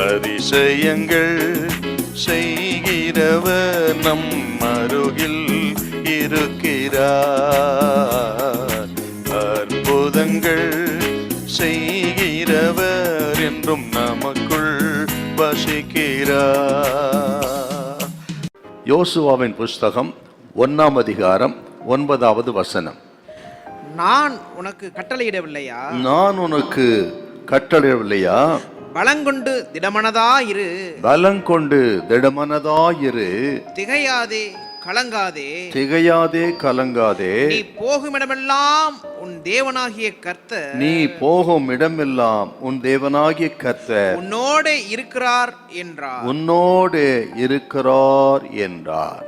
அதிசயங்கள் செய்கிறவர் நம் அருகில் இருக்கிறார். அற்புதங்கள் செய்கிறவர் என்றும் நமக்குள் வசிக்கிறார். யோசுவாவின் புஸ்தகம் 1ஆம் அதிகாரம் 9வது வசனம். நான் உனக்கு கட்டளையிடவில்லையா? நான் உனக்கு கட்டளையிடவில்லையா? பலங்கொண்டு திடமனதாயிரு. பலங்கொண்டு திடமனதாயிரு. திகையாதே கலங்காதே. திகையாதே கலங்காதே. நீ போகும் இடமெல்லாம் உன் தேவனாகிய கர்த்தர். நீ போகும் இடமெல்லாம் உன் தேவனாகிய கர்த்தர் உன்னோடு இருக்கிறார் என்றார். உன்னோடு இருக்கிறார் என்றார்.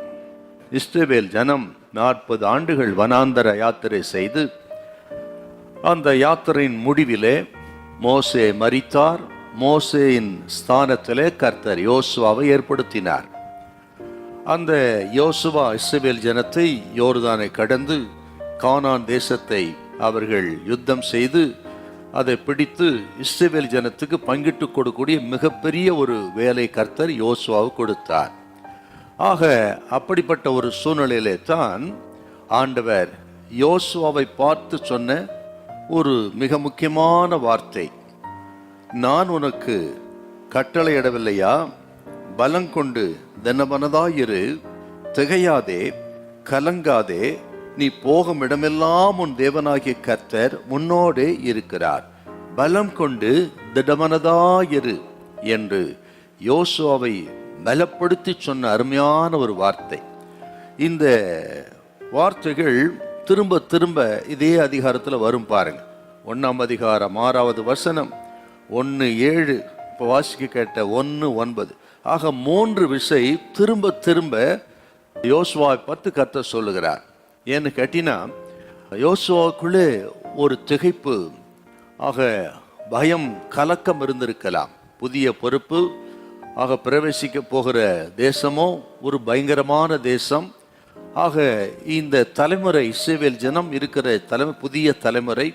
இஸ்ரவேல் ஜனம் 40 ஆண்டுகள் வனாந்தர யாத்திரை செய்து அந்த யாத்திரையின் முடிவிலே மோசே மரித்தார். மோசேயின் ஸ்தானத்திலே கர்த்தர் யோசுவாவை ஏற்படுத்தினார். அந்த யோசுவா இஸ்ரவேல் ஜனத்தை யோர்தானை கடந்து கானான் தேசத்தை அவர்கள் யுத்தம் செய்து அதை பிடித்து இஸ்ரவேல் ஜனத்துக்கு பங்கிட்டு கொடுக்கக்கூடிய மிகப்பெரிய ஒரு வேலை கர்த்தர் யோசுவாவை கொடுத்தார். ஆக அப்படிப்பட்ட ஒரு சூழ்நிலையிலே தான் ஆண்டவர் யோசுவாவை பார்த்து சொன்ன ஒரு மிக முக்கியமான வார்த்தை, நான் உனக்கு கட்டளையிடவில்லையா? பலங்கொண்டு திடமனதாயிரு. திகையாதே கலங்காதே. நீ போகும் இடமெல்லாம் உன் தேவனாகிய கர்த்தர் முன்னோடே இருக்கிறார். பலம் கொண்டு திடமனதாயிரு என்று யோசுவாவை பலப்படுத்தி சொன்ன அருமையான ஒரு வார்த்தை. இந்த வார்த்தைகள் திரும்ப திரும்ப இதே அதிகாரத்தில் வரும் பாருங்க. 1ஆம் அதிகாரம் 6வது வசனம், 1:7, இப்போ வாசிக்க கேட்ட 1:9. ஆக 3 விசை திரும்ப திரும்ப யோசுவாவை பார்த்து கர்த்தர் சொல்லுகிறார். ஏன்னு கேட்டினா யோசுவாவுக்குள்ளே ஒரு திகைப்பு, ஆக பயம் கலக்கம் இருந்திருக்கலாம். புதிய பொறுப்பு, ஆக பிரவேசிக்க போகிற தேசமோ ஒரு பயங்கரமான தேசம். ஆக இந்த தலைமுறை இஸ்ரவேல் ஜனம் இருக்கிற புதிய தலைமுறை,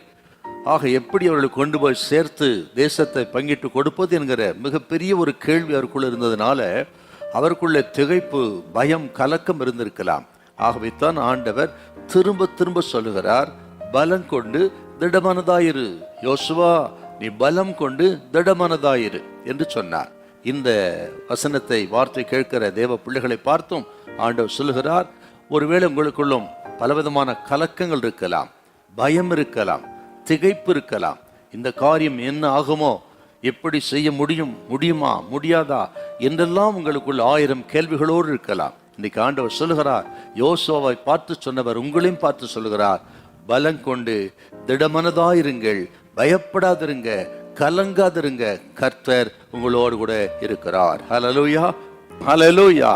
ஆக எப்படி அவர்களை கொண்டு போய் சேர்த்து தேசத்தை பங்கிட்டு கொடுப்பது என்கிற மிகப்பெரிய ஒரு கேள்வி அவருக்குள்ள இருந்ததுனால அவருக்குள்ள திகைப்பு, பயம், கலக்கம் இருந்திருக்கலாம். ஆகவே தான் ஆண்டவர் திரும்ப திரும்ப சொல்லுகிறார், பலம் கொண்டு திடமனதாயிரு. யோசுவா, நீ பலம் கொண்டு திடமனதாயிரு என்று சொன்னார். இந்த வசனத்தை வார்த்தை கேட்கிற தேவ பிள்ளைகளை பார்த்தும் ஆண்டவர் சொல்லுகிறார், ஒருவேளை உங்களுக்குள்ளும் பலவிதமான கலக்கங்கள் இருக்கலாம், பயம் இருக்கலாம், திகைப்பு இருக்கலாம். இந்த காரியம் என்ன ஆகுமோ, எப்படி செய்ய முடியுமா முடியாதா என்றெல்லாம் உங்களுக்குள்ள 1000 கேள்விகளோடு இருக்கலாம். இன்னைக்கு ஆண்டவர் சொல்லுகிறார், யோசுவாவை பார்த்து சொன்னவர் உங்களையும் பார்த்து சொல்லுகிறார், பலம் கொண்டு திடமனதாயிருங்கள், பயப்படாதிருங்க, கலங்காதிருங்க, கர்த்தர் உங்களோடு கூட இருக்கிறார். ஹல்லேலூயா, ஹல்லேலூயா.